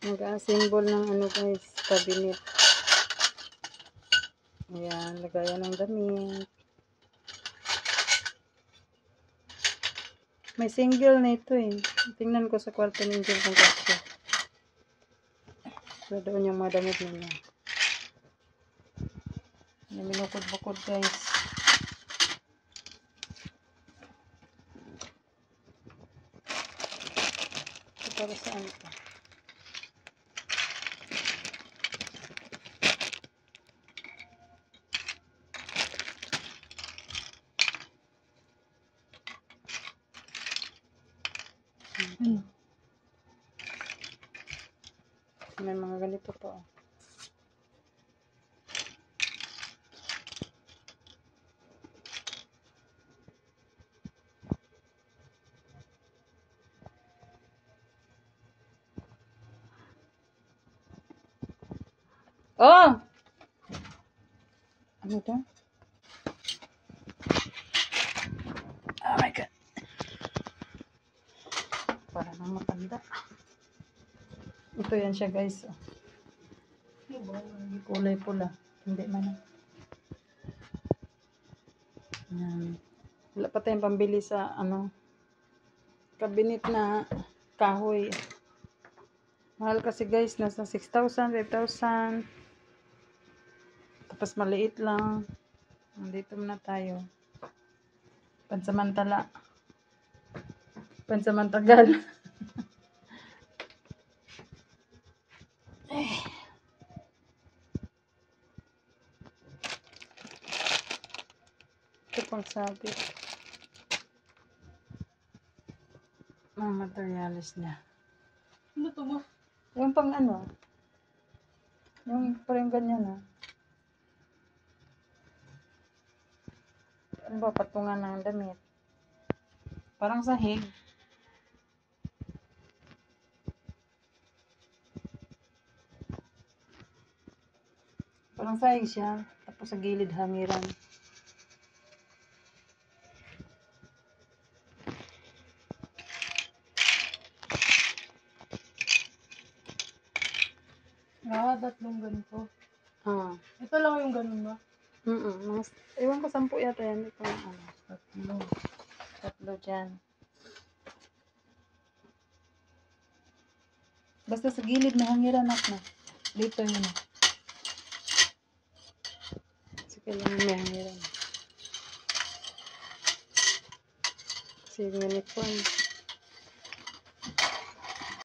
Mag-assemble ng ano guys, cabinet. Ayan, lagayan ng damit. May single na ito eh. Tingnan ko sa kwarto ni Angel kung kasya. So, doon yung mga damit nila. Yung minukod-bukod guys. Ito para saan ito? May mga ganito pa. Oh! Ano ito? Oh my God. Para nang matanda. Ito yan siya guys. Kulay pula. Hindi man. Yan. Wala pa tayong pambili sa ano cabinet na kahoy. Mahal kasi guys. Nasa 6,000, 5,000. Tapos maliit lang. Nandito muna tayo. Pansamantala. Pansamantagal. Ito pang sabi. Mga materialis niya. Ano to mo? Yung pang ano? Yung parang ganyan ah. Ano ba? Patungan ng damit. Parang sahig. Parang sahig siya. Tapos sa gilid hangiran. Ah, tatlong ganito. Ah. Ito lang yung ganun ba? Ewan ko 10 yata yan. Ito ano. Tatlo. Tatlo dyan. Basta sa gilid may hangiran na. Dito yun. Sige lang may hangiran. Kasi yung uniform.